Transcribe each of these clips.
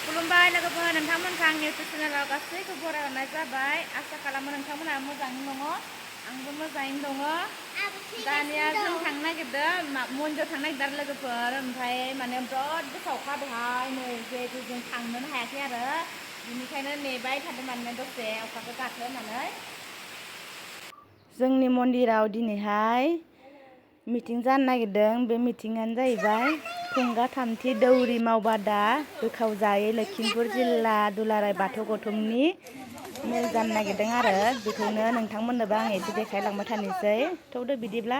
खुलुमबाय लोगोफोर नोंथांमोनखौ आंनि इउटुब चेनेलाव गासैखौबो बरायहरनाय जाबाय आसा खालामो नोंथांमोनहा मोजाङैनो दङ आंबो मोजाङैनो दङ दानिया जों थांनो नागिरदों मन्दिराव थांनो नागिरदों लोगोफोर ओमफ्राय माने बिराद गोसा अखा हादोंहाय नै जिहेतु जों थांनोनो हायाखै आरो बेनिखायनो नेबाय थादों माने दसे अखाखौ गाथो होननानै जोंनि मन्दिराव दिनैहाय मिटिं जानो नागिरदों बे मिटिङानो जाहैबाय खुंगा थामथि दौरि मावबादा गोखाव जायै लखिमपुर जिल्ला दुलाराय बाथौ गौथुमनि मेल जानो नागिरदों आरो बेखौनो नोंथांमोननोबो आं एसे देखायलांबाय थानोसै थौदो बिदिब्ला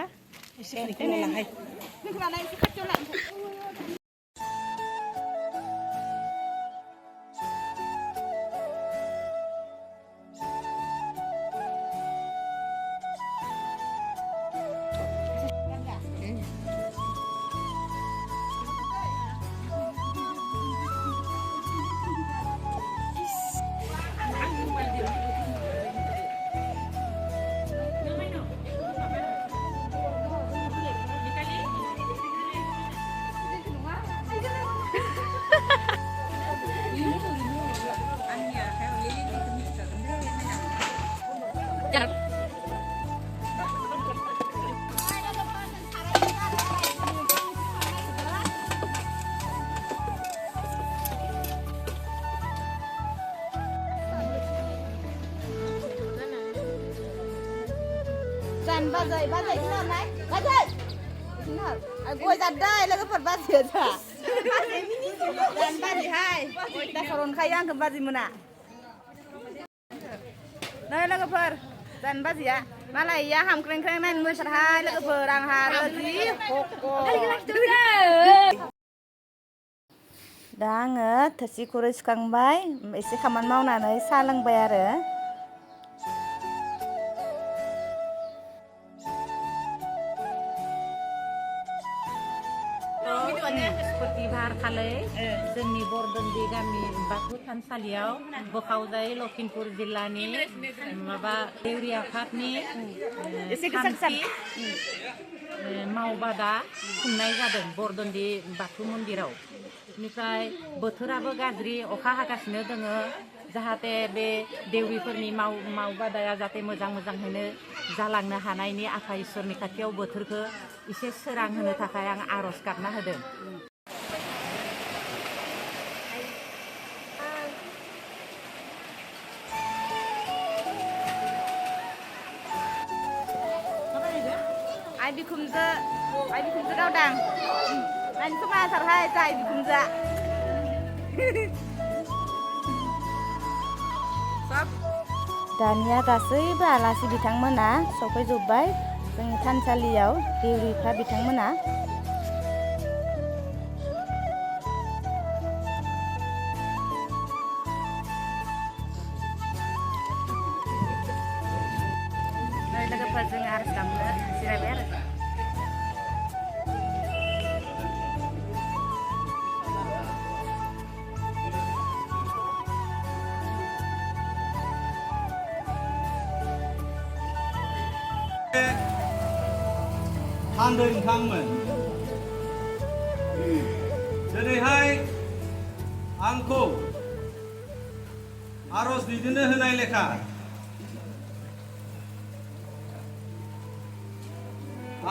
Jangan bazai kenal naik, bazai. Kenal. Gue jadai lagi per bazai aja. Jangan bazai hai. Kita sorong kayang ke bazai mana? Nah lagi per, jangan bazai ya. Malah ya ham keren naik mesra hai lagi per ang hari koko. Da आङो थोरसि खुरै सुखांबाय एसे खामानि मावनानै साहा लोंबाय आरो बृहस्पतिबार खालि जोंनि बरदन्दि गामि बाथौ थानसालियाव बोखावजायै लखिमपुर जिल्लानि माबा देउरि आफादनि थामथि मावबादा खुंनाय जादों बरदन्दि बाथौ मन्दिराव बेनिफ्राय बोथोराबो गाज्रि अखा हागासिनो दोङो जाहाथे बे देउरिफोरनि मावबादाया जाहाथे मोजाङैनो जालांनो हानायनि आफा इसोरनि खाथियाव बोथोरखौ एसे सोरां होनो थाखाय आं आर'ज गाबना होदों Ai bikumza gaudang. Ai kuma sarhai tai bikumza. Dania गासैबो आलासि बिथांमोना सफैजोबबाय जोंनि थानसालियाव देउरिफ्रा बिथांमोना लोगोफोर जों आरज गाबनो जिरायबाय आरो थान्दै नोंथांमोन दिनैहाय आंखौ आर'ज दैदेननो होनाय लेखा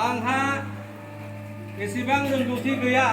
आंहा एसेबां रोंगौथि गैया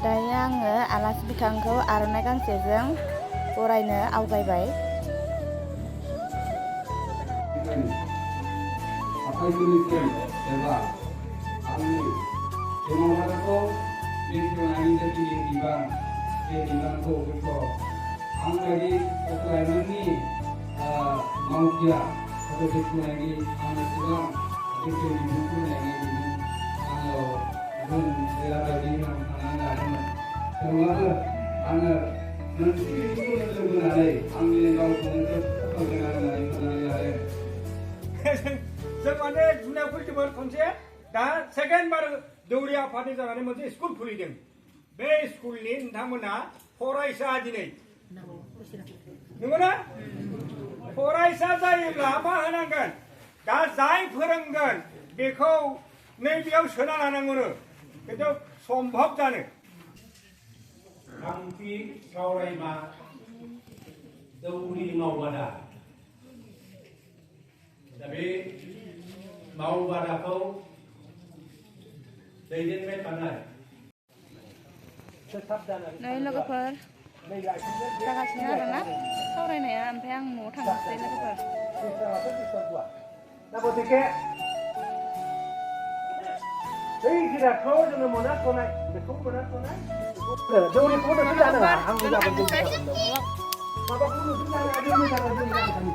दायो आङो आलासि बिथांखौ आर'नाइ गांसेजों बरायनो आवगायबाय मावगिया 그것을 구하기 하나지만 그렇게 있는 구하기 그건 내가 가지는 하나는 아니면 정말 나는 시민분을 들고 나래 안면과 보면서 생각하는 나이 하나는 나래 정말 눈에 꿀팁을 건체 다 세간 바로 노리아 파티자가는 먼저 스쿨 풀리등 매 스쿨린 다문나 호라이사 아지네 누구나 호라이사 자이 라마 하는 건다 자이 푸는 건 बेखौ नैबेयाव सोना लानांगौनो खिन्थु सम्भब जानो थांखि सावरायमा दौरि मावबादा दा बे मावबादाखौ दैदेनबाय थानाय नै लोगोफोर जागासिनो आरोना सावरायनाया ओमफ्राय आं न'आव थांनोसै लोगोफोर दा गतिके बै जिरादखौ जोङो मोनास'नाय बेखौ मोनास'नाय दौरिखौबो नुसि जानो आंबो जागोन माबाखौ नुसि जानो आरो मोजां जों जागोन